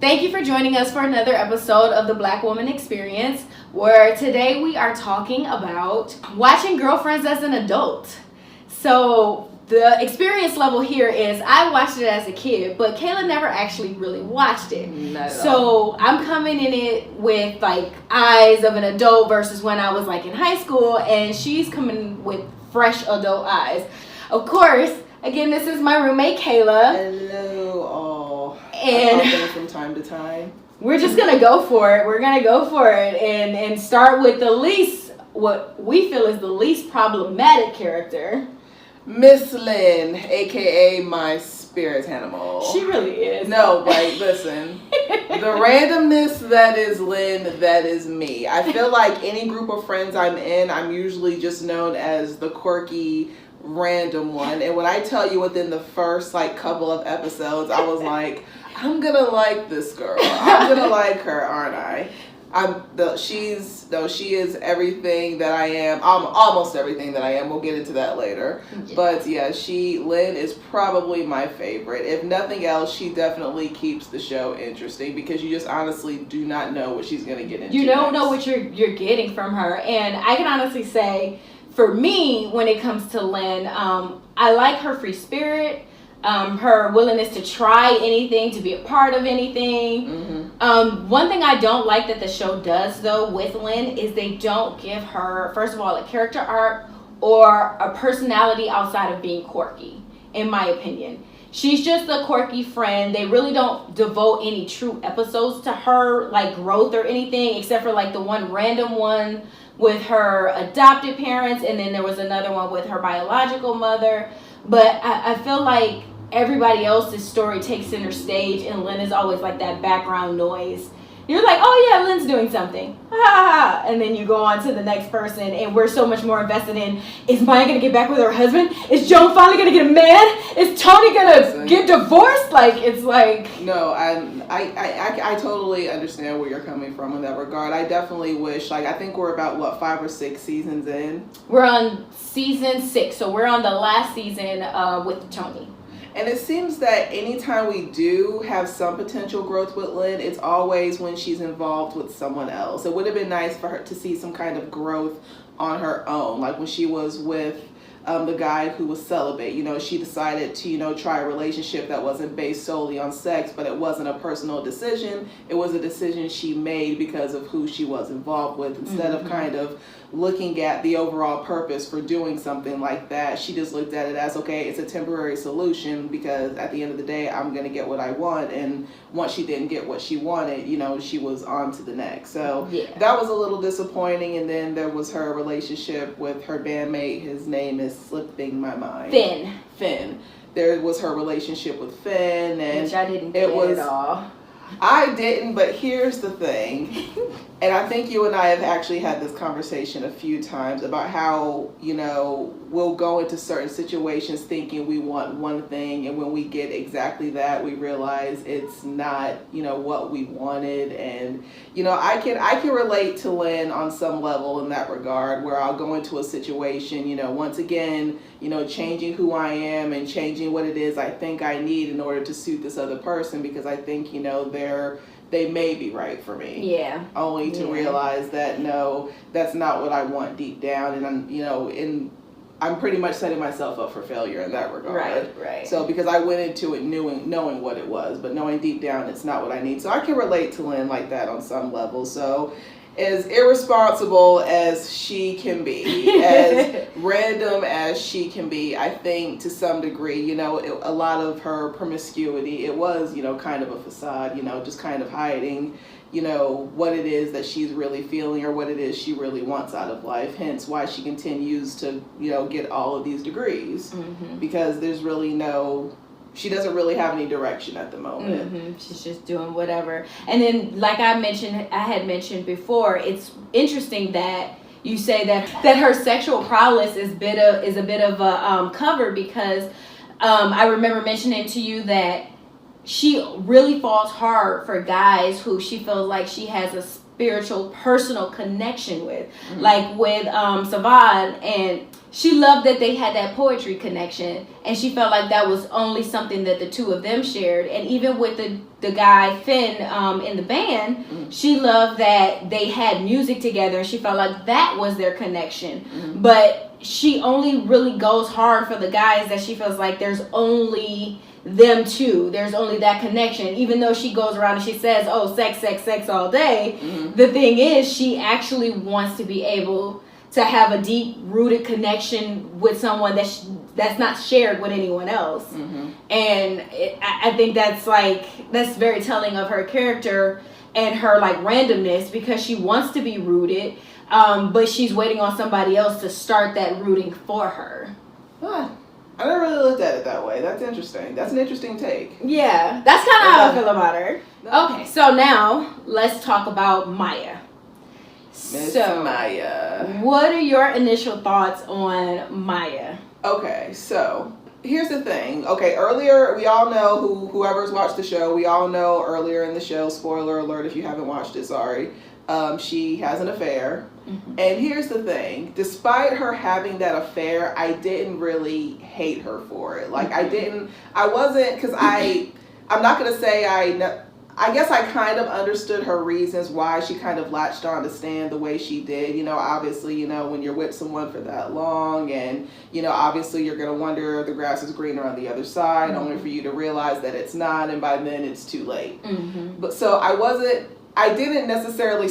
Thank you for joining us for another episode of the Black Woman Experience, where today we are talking about watching Girlfriends as an adult. So the experience level here is I watched it as a kid, but Kayla never actually really watched it. So I'm coming in it with like eyes of an adult versus when I was like in high school, and she's coming with fresh adult eyes. Of course, again, this is my roommate Kayla. Hello, all. And I pop in from time to time. We're just gonna go for it. We're gonna go for it and start with the least, what we feel is the least problematic character. Miss Lynn, aka my spirit animal. She really is. No, like, listen. The randomness that is Lynn, that is me. I feel like any group of friends I'm in, I'm usually just known as the quirky, random one. And when I tell you within the first like couple of episodes, I was like, I'm gonna like this girl. I'm gonna like her, aren't I? She is everything that I am. Almost everything that I am. We'll get into that later. Yeah. But yeah, Lynn is probably my favorite. If nothing else, she definitely keeps the show interesting because you just honestly do not know what she's gonna get into. You don't know what you're getting from her, and I can honestly say, for me, when it comes to Lynn, I like her free spirit. Her willingness to try anything, to be a part of anything. Mm-hmm. One thing I don't like that the show does, though, with Lynn is they don't give her, first of all, a character arc or a personality outside of being quirky, in my opinion. She's just a quirky friend. They really don't devote any true episodes to her, like growth or anything, except for like the one random one with her adopted parents, and then there was another one with her biological mother. But I feel like everybody else's story takes center stage, and Lynn is always like that background noise. You're like, oh yeah, Lynn's doing something, ha ha ha, and then you go on to the next person, and we're so much more invested in, is Maya gonna get back with her husband? Is Joan finally gonna get a man? Is Toni gonna get divorced? Like, it's like... No, I totally understand where you're coming from in that regard. I definitely wish, like, I think we're about, 5 or 6 seasons in? We're on season 6, so we're on the last season with Toni. And it seems that anytime we do have some potential growth with Lynn, it's always when she's involved with someone else. It would have been nice for her to see some kind of growth on her own. Like when she was with the guy who was celibate, she decided to, try a relationship that wasn't based solely on sex, but it wasn't a personal decision. It was a decision she made because of who she was involved with. Instead of kind of looking at the overall purpose for doing something like that, she just looked at it as, okay, it's a temporary solution because at the end of the day, I'm going to get what I want. And once she didn't get what she wanted, she was on to the next. So that was a little disappointing. And then there was her relationship with her bandmate. His name is slipping my mind. Finn. There was her relationship with Finn. And which I didn't get at all. I didn't, but here's the thing. And I think you and I have actually had this conversation a few times about how, we'll go into certain situations thinking we want one thing, and when we get exactly that, we realize it's not, what we wanted. And, I can relate to Lynn on some level in that regard, where I'll go into a situation, once again, changing who I am and changing what it is I think I need in order to suit this other person, because I think, they may be right for me. Yeah. Only to realize that, no, that's not what I want deep down. And I'm pretty much setting myself up for failure in that regard. Right. So because I went into it knowing what it was, but knowing deep down it's not what I need. So I can relate to Lynn like that on some level. So as irresponsible as she can be, as random as she can be, I think to some degree, a lot of her promiscuity, it was, kind of a facade, just kind of hiding, what it is that she's really feeling or what it is she really wants out of life. Hence why she continues to, get all of these degrees, because there's really she doesn't really have any direction at the moment. She's just doing whatever. And then, like I had mentioned before, it's interesting that you say that her sexual prowess is a bit of a cover, because I remember mentioning to you that she really falls hard for guys who she feels like she has a spiritual, personal connection with, like with Savad, and she loved that they had that poetry connection, and she felt like that was only something that the two of them shared. And even with the guy Finn in the band, she loved that they had music together, and she felt like that was their connection. But she only really goes hard for the guys that she feels like there's only them two. There's only that connection. Even though she goes around and she says, oh, sex, sex, sex all day, the thing is, she actually wants to be able to have a deep rooted connection with someone that's not shared with anyone else. And I think that's very telling of her character and her like randomness, because she wants to be rooted, but she's waiting on somebody else to start that rooting for her. Huh. I never really looked at it that way. That's interesting. That's an interesting take. Yeah, that's kind of how I feel about her. Okay, so now let's talk about Maya. Maya. What are your initial thoughts on Maya? Okay, so here's the thing. Okay, earlier, we all know, whoever's watched the show, we all know earlier in the show, spoiler alert if you haven't watched it, sorry, she has an affair. And here's the thing. Despite her having that affair, I didn't really hate her for it. Like, I'm not going to say I guess I kind of understood her reasons why she kind of latched on to Stan the way she did. You know, obviously, you know, when you're with someone for that long, and, you know, obviously you're going to wonder if the grass is greener on the other side, only for you to realize that it's not, and by then it's too late. But so I didn't necessarily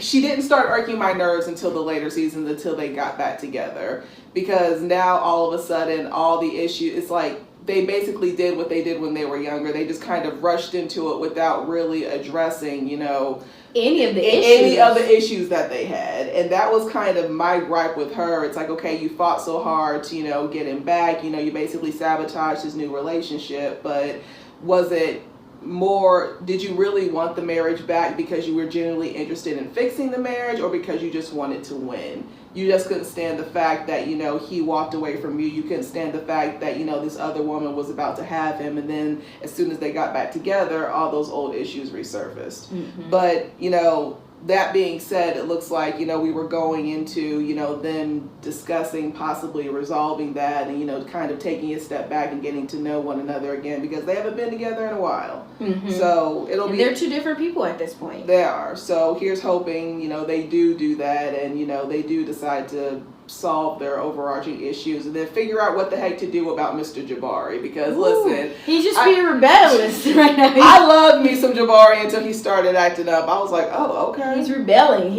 she didn't start irking my nerves until the later seasons, until they got back together. Because now all of a sudden, all the issues, it's like, they basically did what they did when they were younger. They just kind of rushed into it without really addressing, you know, any of the issues that they had. And that was kind of my gripe with her. It's like, okay, you fought so hard to, you know, get him back. You know, you basically sabotaged his new relationship. But was it more, did you really want the marriage back because you were genuinely interested in fixing the marriage, or because you just wanted to win? You just couldn't stand the fact that, you know, he walked away from you. You couldn't stand the fact that, you know, this other woman was about to have him. And then as soon as they got back together, all those old issues resurfaced. But, you know, that being said, it looks like, you know, we were going into, you know, them discussing possibly resolving that, and, you know, kind of taking a step back and getting to know one another again, because they haven't been together in a while. So they're two different people at this point. They are. So here's hoping, you know, they do that, and, you know, they do decide to solve their overarching issues, and then figure out what the heck to do about Mr. Jabari, because listen, he's just being rebellious right now. I loved me some Jabari until he started acting up. I was like, oh, okay. He's rebelling.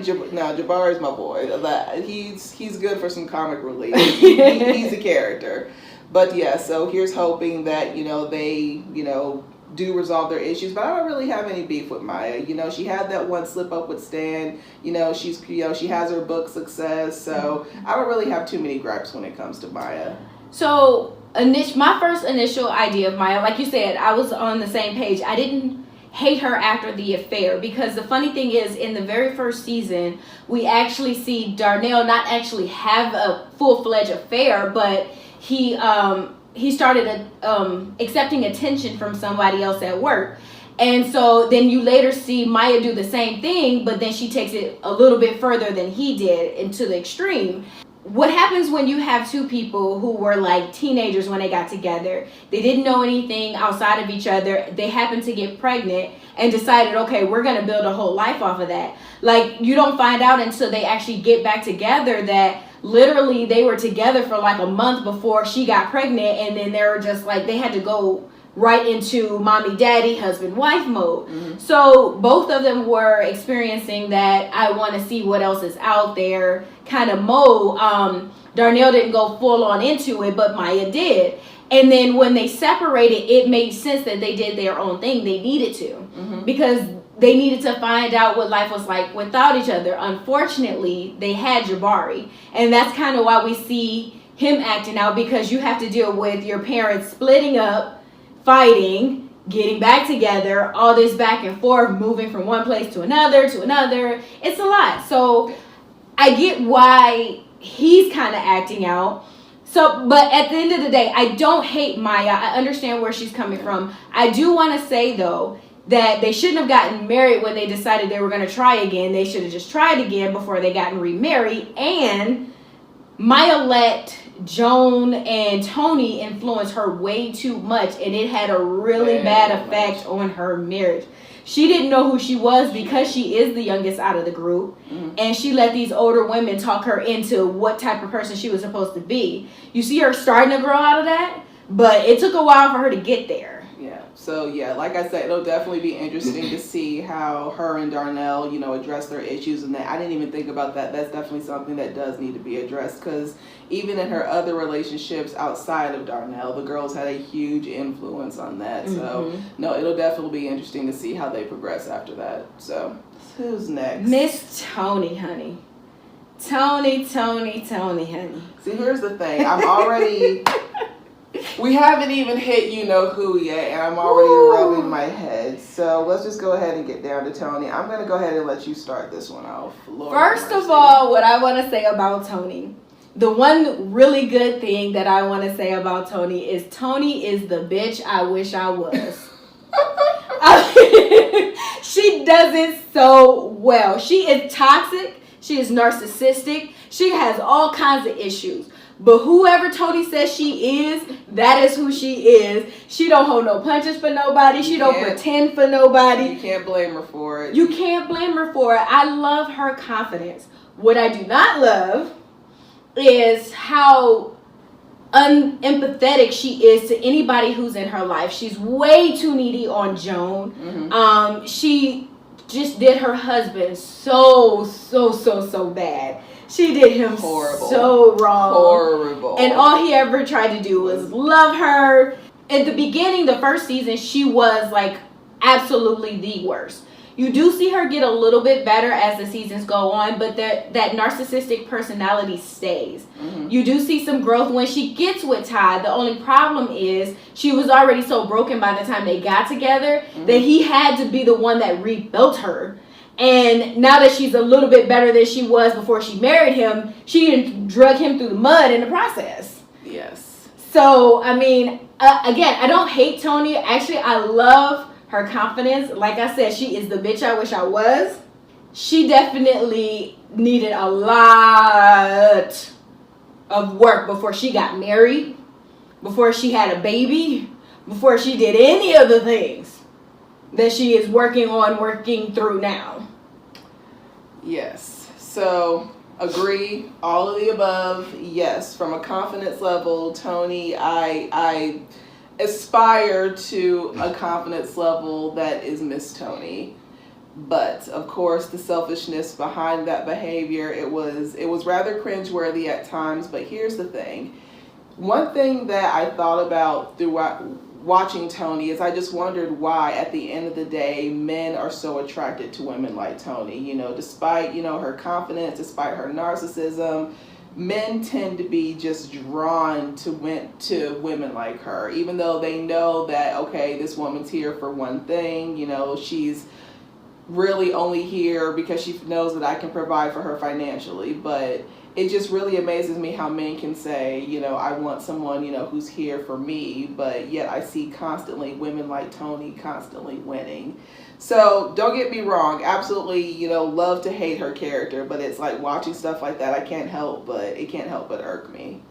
Jabari's my boy. He's good for some comic relief. He's a character. But yeah, so here's hoping that, you know, they, you know, do resolve their issues. But I don't really have any beef with Maya. You know, she had that one slip up with Stan. You know, she has her book success. So I don't really have too many gripes when it comes to Maya. So my first initial idea of Maya, like you said, I was on the same page. I didn't hate her after the affair, because the funny thing is, in the very first season, we actually see Darnell not actually have a full-fledged affair, but he started accepting attention from somebody else at work. And so then you later see Maya do the same thing, but then she takes it a little bit further than he did, into the extreme. What happens when you have two people who were like teenagers when they got together? They didn't know anything outside of each other. They happened to get pregnant and decided, okay, we're going to build a whole life off of that. Like, you don't find out until they actually get back together that literally they were together for like a month before she got pregnant, and then they were just like, they had to go right into mommy, daddy, husband, wife mode. So both of them were experiencing that I want to see what else is out there kind of mode. Darnell didn't go full on into it, but Maya did. And then when they separated, it made sense that they did their own thing. They needed to, because they needed to find out what life was like without each other. Unfortunately, they had Jabari, and that's kind of why we see him acting out, because you have to deal with your parents splitting up, fighting, getting back together, all this back and forth, moving from one place to another. It's a lot. So I get why he's kind of acting out. So, but at the end of the day, I don't hate Maya. I understand where she's coming from. I do want to say, though, that they shouldn't have gotten married when they decided they were going to try again. They should have just tried again before they gotten remarried. And Maya Joan and Toni influenced her way too much, and it had a really bad effect on her marriage. She didn't know who she was because she is the youngest out of the group, and she let these older women talk her into what type of person she was supposed to be. You see her starting to grow out of that, but it took a while for her to get there. Yeah. So yeah, like I said, it'll definitely be interesting to see how her and Darnell, address their issues, and that I didn't even think about that. That's definitely something that does need to be addressed, because even in her other relationships outside of Darnell, the girls had a huge influence on that. So no, it'll definitely be interesting to see how they progress after that. So who's next? Miss Toni, honey. Toni, honey. See, here's the thing. I'm already... We haven't even hit who yet, and I'm already rubbing my head. So let's just go ahead and get down to Toni. I'm going to go ahead and let you start this one off. Lord First of all, what I want to say about Toni, the one really good thing that I want to say about Toni is the bitch I wish I was. She does it so well. She is toxic. She is narcissistic. She has all kinds of issues. But whoever Toni says she is, that is who she is. She don't hold no punches for nobody. She don't pretend for nobody. You can't blame her for it. You can't blame her for it. I love her confidence. What I do not love is how unempathetic she is to anybody who's in her life. She's way too needy on Joan. She just did her husband so bad. She did him so wrong. Horrible. And all he ever tried to do was love her. At the beginning, the first season, she was like absolutely the worst. You do see her get a little bit better as the seasons go on, but that narcissistic personality stays. You do see some growth when she gets with Ty. The only problem is she was already so broken by the time they got together that he had to be the one that rebuilt her. And now that she's a little bit better than she was before she married him, she drug him through the mud in the process. Yes. So, I mean, again, I don't hate Toni. Actually, I love her confidence. Like I said, she is the bitch I wish I was. She definitely needed a lot of work before she got married, before she had a baby, before she did any of the things that she is working through now. Yes. So, agree. All of the above. Yes. From a confidence level, Toni, I aspire to a confidence level that is Miss Toni. But of course, the selfishness behind that behavior, it was rather cringeworthy at times. But here's the thing. One thing that I thought about throughout watching Toni is I just wondered why at the end of the day men are so attracted to women like Toni. Despite her confidence, despite her narcissism, men tend to be just drawn to women like her, even though they know that, okay, this woman's here for one thing, she's really only here because she knows that I can provide for her financially. But it just really amazes me how men can say, I want someone, who's here for me, but yet I see constantly women like Toni constantly winning. So don't get me wrong, absolutely, love to hate her character, but it's like watching stuff like that, it can't help but irk me.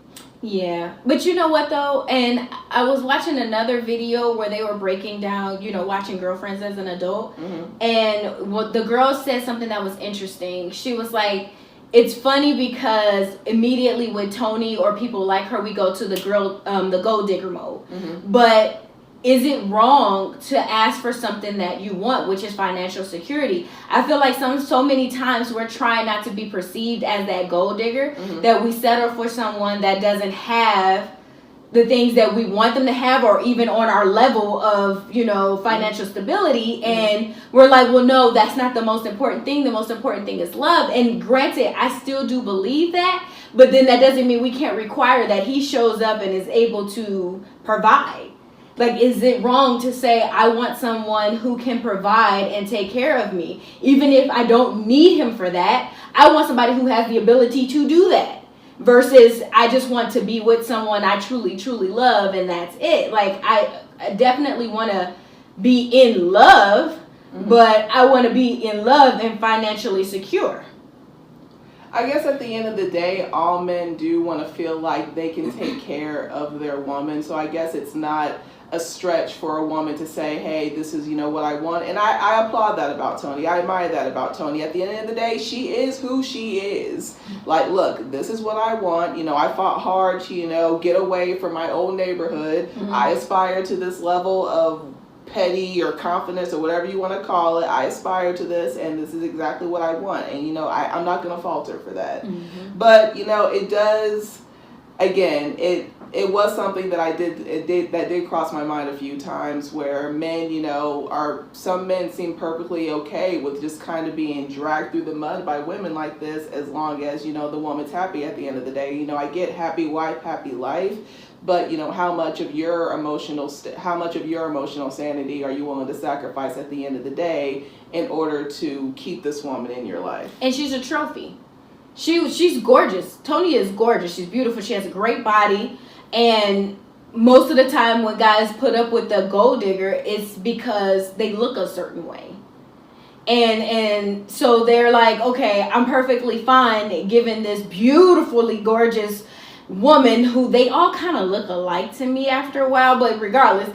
Yeah, but you know what though, and I was watching another video where they were breaking down, watching Girlfriends as an adult, and what the girl said something that was interesting. She was like, it's funny because immediately with Toni or people like her, we go to the gold digger mode. But is it wrong to ask for something that you want, which is financial security? I feel like so many times we're trying not to be perceived as that gold digger, that we settle for someone that doesn't have the things that we want them to have, or even on our level of, financial stability. And we're like, well, no, that's not the most important thing. The most important thing is love. And granted, I still do believe that, but then that doesn't mean we can't require that he shows up and is able to provide. Like, is it wrong to say, I want someone who can provide and take care of me? Even if I don't need him for that, I want somebody who has the ability to do that. Versus, I just want to be with someone I truly, truly love, and that's it. Like, I definitely want to be in love, but I want to be in love and financially secure. I guess at the end of the day, all men do want to feel like they can take care of their woman. So I guess it's not a stretch for a woman to say, hey, this is, what I want. And I applaud that about Toni. I admire that about Toni. At the end of the day, she is who she is. Like, look, this is what I want. I fought hard to, get away from my old neighborhood. I aspire to this level of petty or confidence or whatever you want to call it. I aspire to this, and this is exactly what I want. And, I'm not going to falter for that. But, it does, again, it was something that that did cross my mind a few times, where men, some men seem perfectly okay with just kind of being dragged through the mud by women like this, as long as, the woman's happy at the end of the day. I get happy wife, happy life, but how much of your emotional sanity are you willing to sacrifice at the end of the day in order to keep this woman in your life? And she's a trophy. She's gorgeous. Toni is gorgeous. She's beautiful. She has a great body. And most of the time when guys put up with the gold digger, it's because they look a certain way. And so they're like, okay, I'm perfectly fine giving this beautifully gorgeous woman who they all kind of look alike to me after a while, but regardless,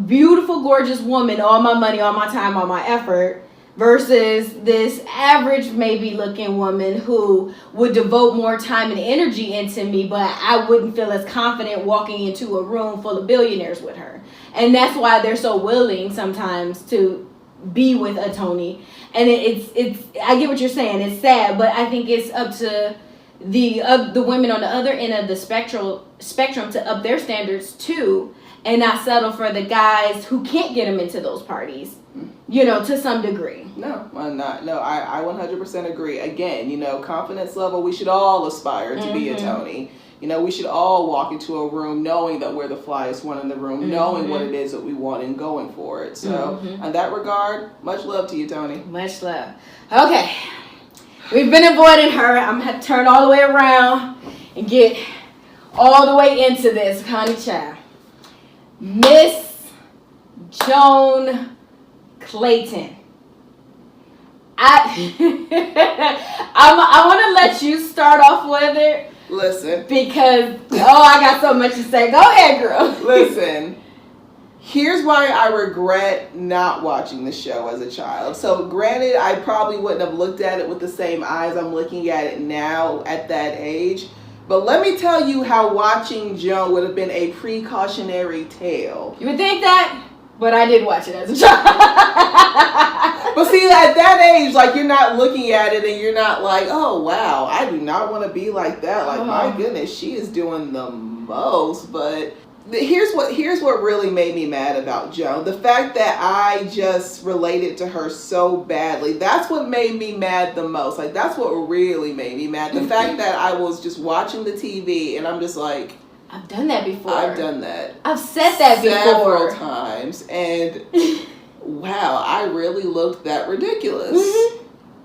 beautiful, gorgeous woman, all my money, all my time, all my effort, versus this average maybe looking woman who would devote more time and energy into me, but I wouldn't feel as confident walking into a room full of billionaires with her. And that's why they're so willing sometimes to be with a Toni. And it's I get what you're saying, it's sad, but I think it's up to the women on the other end of the spectrum to up their standards too, and not settle for the guys who can't get them into those parties, to some degree. No, I'm not. No, I 100% agree. Again, confidence level, we should all aspire to be a Toni. We should all walk into a room knowing that we're the flyest one in the room, knowing what it is that we want and going for it. So, in that regard, much love to you, Toni. Much love. Okay. We've been avoiding her. I'm going to turn all the way around and get all the way into this, honey child. Miss Joan Clayton. I want to let you start off with it. Listen. Because, I got so much to say. Go ahead, girl. Listen. Here's why I regret not watching the show as a child. So granted, I probably wouldn't have looked at it with the same eyes I'm looking at it now at that age. But let me tell you how watching Joan would have been a precautionary tale. You would think that, but I did watch it as a child. But see, at that age, like, you're not looking at it and you're not like, oh, wow, I do not want to be like that. Like, my goodness, she is doing the most. But here's what really made me mad about Joan. The fact that I just related to her so badly. That's what made me mad the most. Like, that's what really made me mad. The fact that I was just watching the TV and I'm just like, I've done that before. I've done that. I've said that several before. times. And wow, I really looked that ridiculous.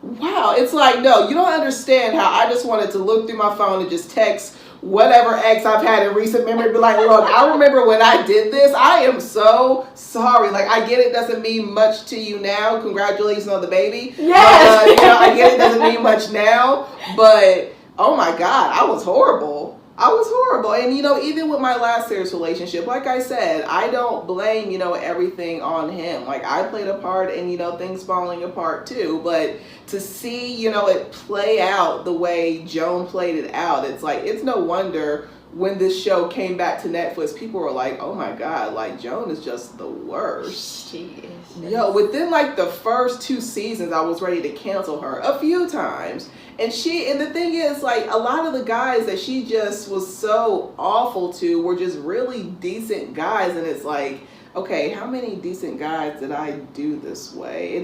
Wow. It's like, no, you don't understand how I just wanted to look through my phone and just text whatever ex I've had in recent memory, be like, look, I remember when I did this. I am so sorry. Like, I get it doesn't mean much to you now. Congratulations on the baby. Yes. I get it doesn't mean much now, but oh my God, I was horrible. And, even with my last serious relationship, like I said, I don't blame, everything on him. Like, I played a part in, things falling apart too. But to see, it play out the way Joan played it out, it's like, it's no wonder when this show came back to Netflix, people were like, oh my God, like, Joan is just the worst. She is. Within like the first 2 seasons, I was ready to cancel her a few times. And the thing is, like, a lot of the guys that she just was so awful to were just really decent guys. And it's like, okay, how many decent guys did I do this way?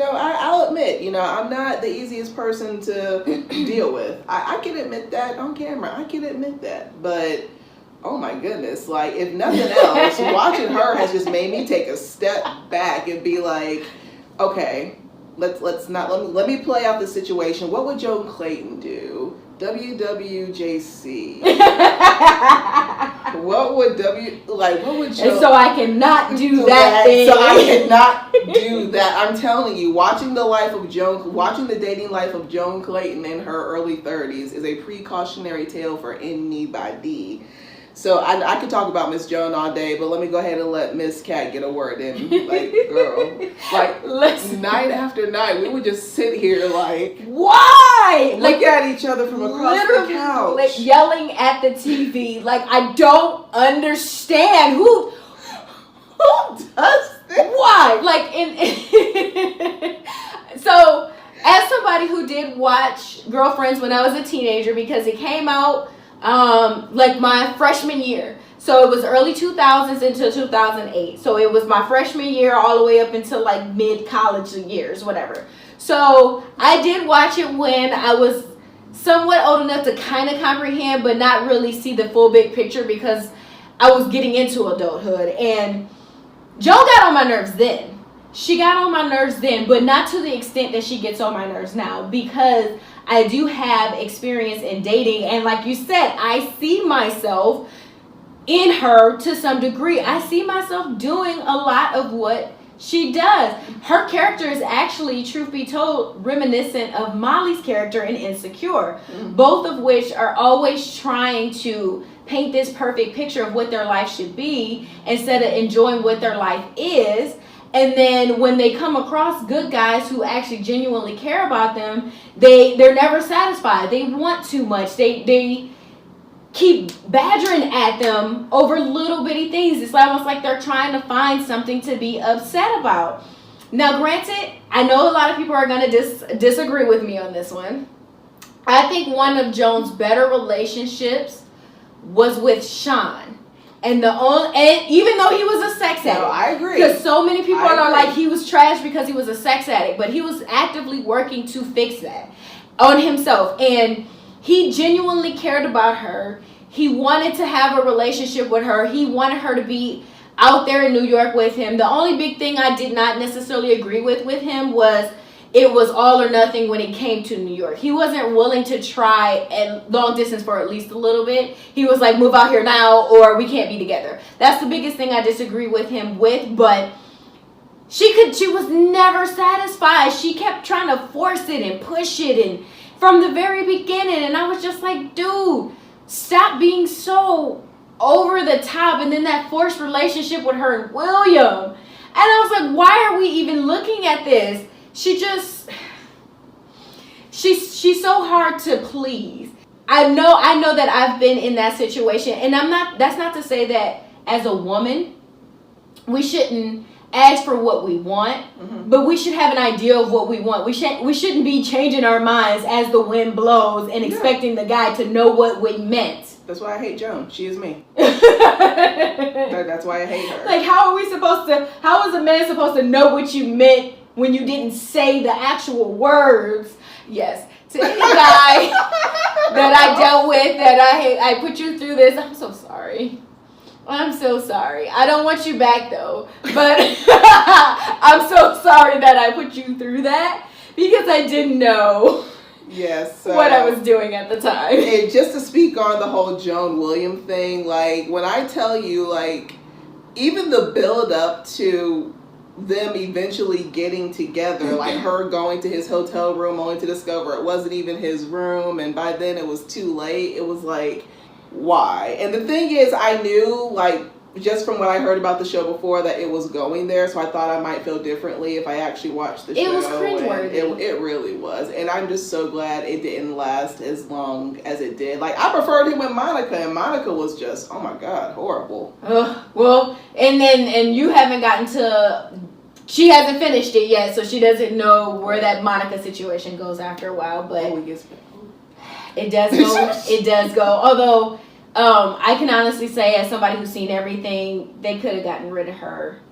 I'll admit, I'm not the easiest person to deal with. I can admit that on camera. I can admit that. But, oh my goodness, like, if nothing else, watching her has just made me take a step back and be like, okay, let me play out the situation. What would Joan Clayton do? WWJC. What would Joan... And so I cannot do that thing. So I cannot do that. I'm telling you, watching the dating life of Joan Clayton in her early 30s is a precautionary tale for anybody. So I could talk about Miss Joan all day, but let me go ahead and let Miss Cat get a word in. Like, girl, night after night, we would just sit here why? Look at each other from across the couch, yelling at the TV. I don't understand who does this? Why? So, as somebody who did watch Girlfriends when I was a teenager, because it came out my freshman year. So it was early 2000s until 2008. So it was my freshman year all the way up until mid-college years, whatever. So I did watch it when I was somewhat old enough to kind of comprehend, but not really see the full big picture because I was getting into adulthood. And Joan got on my nerves then. She got on my nerves then, but not to the extent that she gets on my nerves now, because I do have experience in dating, and like you said, I see myself in her to some degree. I see myself doing a lot of what she does. Her character is actually, truth be told, reminiscent of Molly's character in Insecure, both of which are always trying to paint this perfect picture of what their life should be instead of enjoying what their life is. And then when they come across good guys who actually genuinely care about them, they're never satisfied. They want too much. They keep badgering at them over little bitty things. It's almost like they're trying to find something to be upset about. Now, granted, I know a lot of people are going to disagree with me on this one. I think one of Joan's better relationships was with Sean. And even though he was a sex addict, I agree. Because so many people are like he was trash because he was a sex addict, but he was actively working to fix that on himself, and he genuinely cared about her. He wanted to have a relationship with her. He wanted her to be out there in New York with him. The only big thing I did not necessarily agree with him was it was all or nothing when it came to New York. He wasn't willing to try at long distance for at least a little bit. He was like, move out here now or we can't be together. That's the biggest thing I disagree with him with, but she was never satisfied. She kept trying to force it and push it, and from the very beginning, and I was just like, dude, stop being so over the top. And then that forced relationship with her and William. And I was like, why are we even looking at this? She's so hard to please. I know that I've been in that situation, and that's not to say that as a woman we shouldn't ask for what we want, but we should have an idea of what we want. We shouldn't be changing our minds as the wind blows and expecting the guy to know what we meant. That's why I hate Joan. She is me. That's why I hate her. How is a man supposed to know what you meant when you didn't say the actual words? Yes. To any guy that I dealt with that I put you through this, I'm so sorry. I'm so sorry. I don't want you back though. But I'm so sorry that I put you through that because I didn't know what I was doing at the time. And just to speak on the whole Joan William thing, when I tell you, even the build up to them eventually getting together, her going to his hotel room only to discover it wasn't even his room, and by then it was too late. It was why? And the thing is, I knew just from what I heard about the show before that it was going there, so I thought I might feel differently if I actually watched the show. It was cringeworthy. It really was, and I'm just so glad it didn't last as long as it did. I preferred him with Monica, and Monica was just, oh my god, horrible. Well, and you haven't gotten to. She hasn't finished it yet, so she doesn't know where that Monica situation goes after a while. But it does go. It does go. Although I can honestly say, as somebody who's seen everything, they could have gotten rid of her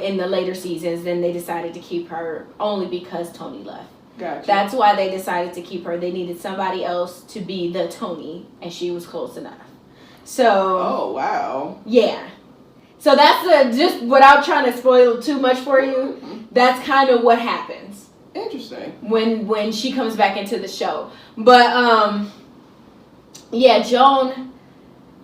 in the later seasons. Then they decided to keep her only because Toni left. Gotcha. That's why they decided to keep her. They needed somebody else to be the Toni, and she was close enough. So. Oh wow. Yeah. So that's just without trying to spoil too much for you. That's kind of what happens. Interesting. When she comes back into the show, but yeah, Joan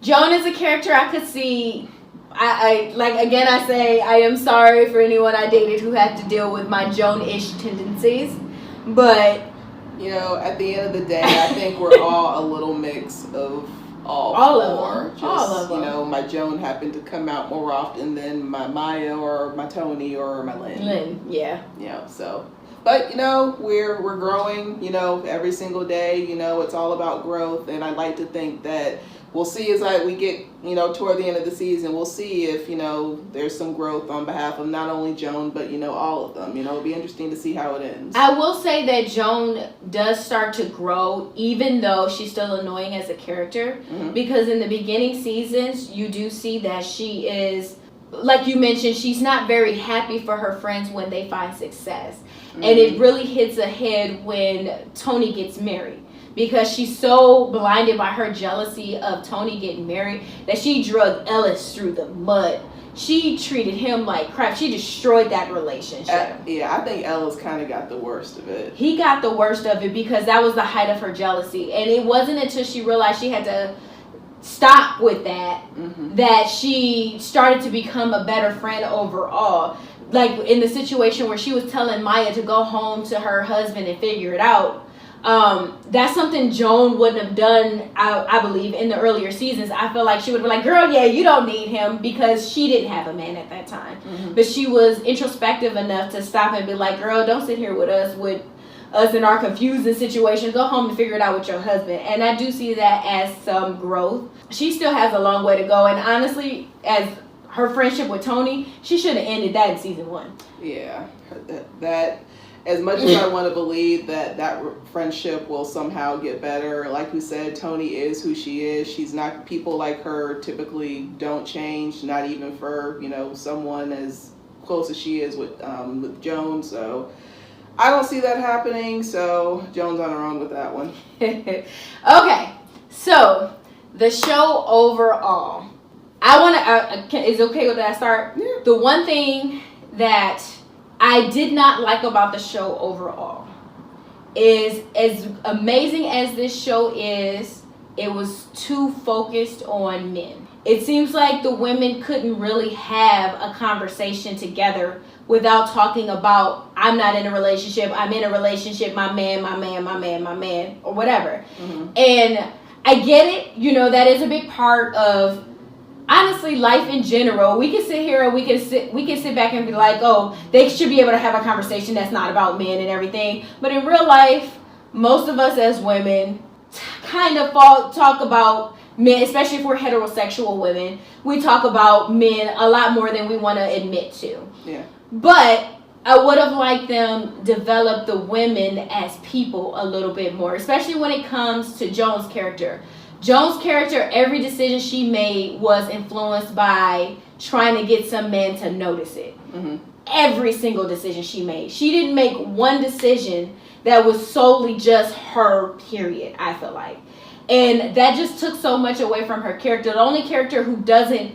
Joan is a character I could see. I like, again, I say I am sorry for anyone I dated who had to deal with my Joan-ish tendencies, but you know, at the end of the day, I think we're all a little mix of all four. Of them. All of them. You know, my Joan happened to come out more often than my Maya or my Toni or my Lynn. Yeah. You know, so. But, you know, we're growing, you know, every single day. You know, it's all about growth. And I like to think that we'll see as we get, you know, toward the end of the season, we'll see if, you know, there's some growth on behalf of not only Joan, but, you know, all of them. You know, it'll be interesting to see how it ends. I will say that Joan does start to grow, even though she's still annoying as a character. Mm-hmm. Because in the beginning seasons, you do see that she is, like you mentioned, she's not very happy for her friends when they find success. Mm-hmm. And it really hits ahead when Toni gets married. Because she's so blinded by her jealousy of Toni getting married that she drug Ellis through the mud. She treated him like crap. She destroyed that relationship. Yeah, I think Ellis kind of got the worst of it. He got the worst of it because that was the height of her jealousy. And it wasn't until she realized she had to stop with that, mm-hmm. that she started to become a better friend overall. Like in the situation where she was telling Maya to go home to her husband and figure it out. That's something Joan wouldn't have done, I believe, in the earlier seasons. I feel like she would be like, girl, yeah, you don't need him, because she didn't have a man at that time. Mm-hmm. But she was introspective enough to stop and be like, girl, don't sit here with us in our confusing situation. Go home and figure it out with your husband. And I do see that as some growth. She still has a long way to go. And honestly, as her friendship with Toni, she should have ended that in season 1. Yeah, that as much as I want to believe that friendship will somehow get better, like we said, Toni is who she is. She's not, people like her typically don't change, not even for, you know, someone as close as she is with Joan. So I don't see that happening. So Joan's on her own with that one. Okay, so the show overall, I want to, is it okay with that I start? Yeah. The one thing that I did not like about the show overall is, as amazing as this show is, it was too focused on men. It seems like the women couldn't really have a conversation together without talking about, I'm not in a relationship, I'm in a relationship, my man, or whatever. Mm-hmm. And I get it, you know, that is a big part of, honestly, life in general. We can sit here and we can sit back and be like, oh, they should be able to have a conversation that's not about men and everything. But in real life, most of us as women kind of talk about men, especially if we're heterosexual women. We talk about men a lot more than we want to admit to. Yeah. But I would have liked them develop the women as people a little bit more, especially when it comes to Joan's character. Joan's character, every decision she made was influenced by trying to get some men to notice it. Mm-hmm. Every single decision she made. She didn't make one decision that was solely just her, period, I feel like. And that just took so much away from her character. The only character who doesn't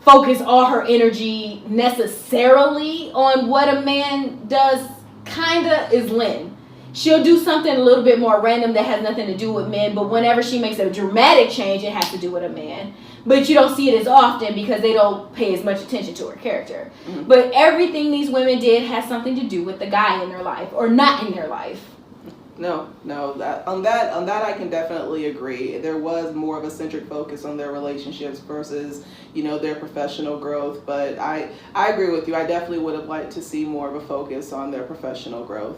focus all her energy necessarily on what a man does, kinda, is Lynn. She'll do something a little bit more random that has nothing to do with men, but whenever she makes a dramatic change, it has to do with a man. But you don't see it as often because they don't pay as much attention to her character. Mm-hmm. But everything these women did has something to do with the guy in their life, or not in their life. No, on that I can definitely agree. There was more of a centric focus on their relationships versus, you know, their professional growth. But I agree with you. I definitely would have liked to see more of a focus on their professional growth.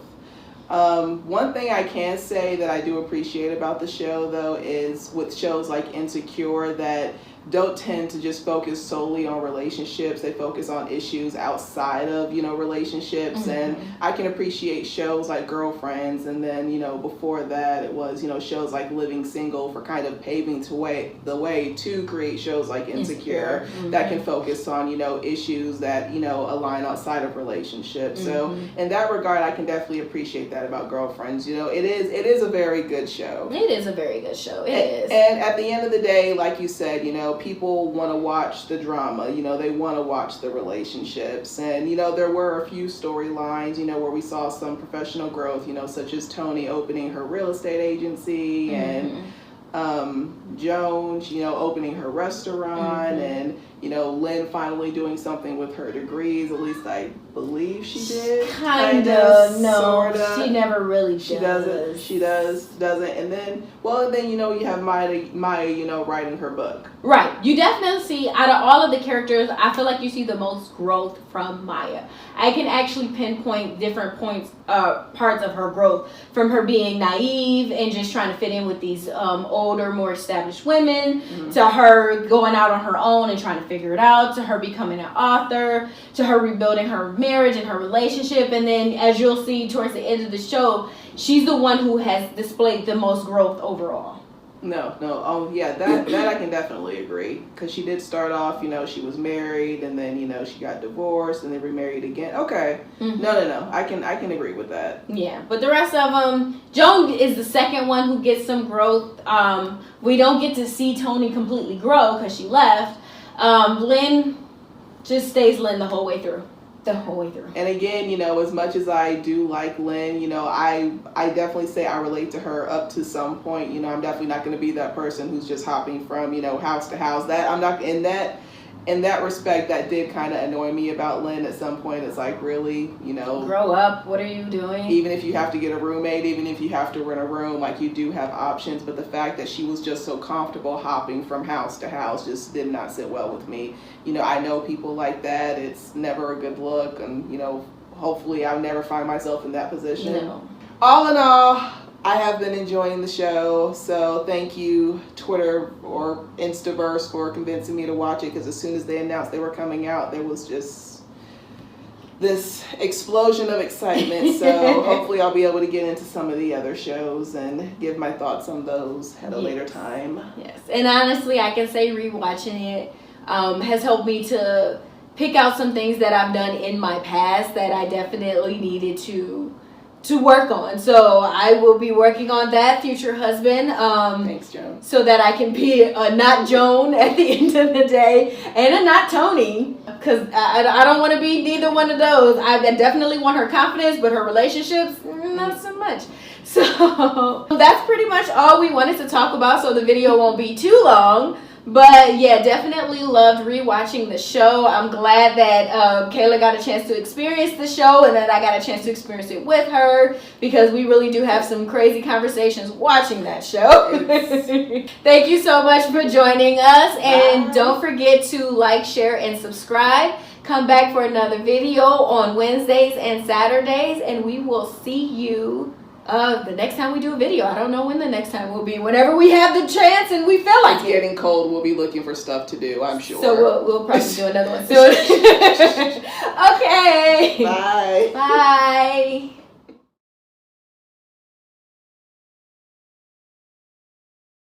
One thing I can say that I do appreciate about the show, though, is with shows like Insecure that don't tend to just focus solely on relationships. They focus on issues outside of, you know, relationships. Mm-hmm. And I can appreciate shows like Girlfriends, and then, you know, before that it was, you know, shows like Living Single for kind of paving the way to create shows like Insecure. Mm-hmm. that can focus on, you know, issues that, you know, align outside of relationships. Mm-hmm. So in that regard, I can definitely appreciate that about Girlfriends. You know, it is a very good show. It is a very good show. It is. And at the end of the day, like you said, you know, people want to watch the drama, you know, they want to watch the relationships. And, you know, there were a few storylines, you know, where we saw some professional growth, you know, such as Toni opening her real estate agency. Mm-hmm. And Joan, opening her restaurant, and Lynn finally doing something with her degrees. At least I believe she did. Kinda, no, sorta. she never really does. She doesn't. And then you have Maya, writing her book. Right. You definitely see, out of all of the characters, I feel like you see the most growth from Maya. I can actually pinpoint different parts of her growth, from her being naive and just trying to fit in with these older, more established women, to her going out on her own and trying to figure it out, to her becoming an author, to her rebuilding her marriage and her relationship. And then, as you'll see towards the end of the show, she's the one who has displayed the most growth overall. No. Oh, yeah, that I can definitely agree. Because she did start off, she was married, and then, she got divorced, and then remarried again. Okay. No. I can agree with that. Yeah, but the rest of them, Joan is the second one who gets some growth. We don't get to see Toni completely grow because she left. Lynn just stays Lynn the whole way through. And again, as much as I do like Lynn, I definitely say I relate to her up to some point. I'm definitely not going to be that person who's just hopping from, house to house. That I'm not in that respect. That did kind of annoy me about Lynn at some point. It's like, really, grow up. What are you doing? Even if you have to get a roommate, even if you have to rent a room, like, you do have options. But the fact that she was just so comfortable hopping from house to house just did not sit well with me. I know people like that. It's never a good look, and hopefully I'll never find myself in that position. No. All in all, I have been enjoying the show, so thank you, Twitter or Instaverse, for convincing me to watch it, because as soon as they announced they were coming out, there was just this explosion of excitement. So hopefully I'll be able to get into some of the other shows and give my thoughts on those at a later time. Yes, and honestly, I can say rewatching it has helped me to pick out some things that I've done in my past that I definitely needed to work on. So I will be working on that, future husband. Thanks, Joan. So that I can be a not Joan at the end of the day, and a not Toni, because I don't want to be neither one of those. I definitely want her confidence, but her relationships, not so much. So that's pretty much all we wanted to talk about, so the video won't be too long. But yeah, definitely loved rewatching the show. I'm glad that Kayla got a chance to experience the show, and that I got a chance to experience it with her, because we really do have some crazy conversations watching that show. Thank you so much for joining us. And don't forget to like, share, and subscribe. Come back for another video on Wednesdays and Saturdays, and we will see you the next time we do a video. I don't know when the next time will be. Whenever we have the chance and we feel like it's getting cold, we'll be looking for stuff to do, I'm sure. So we'll probably do another one soon. Okay. Bye. Bye.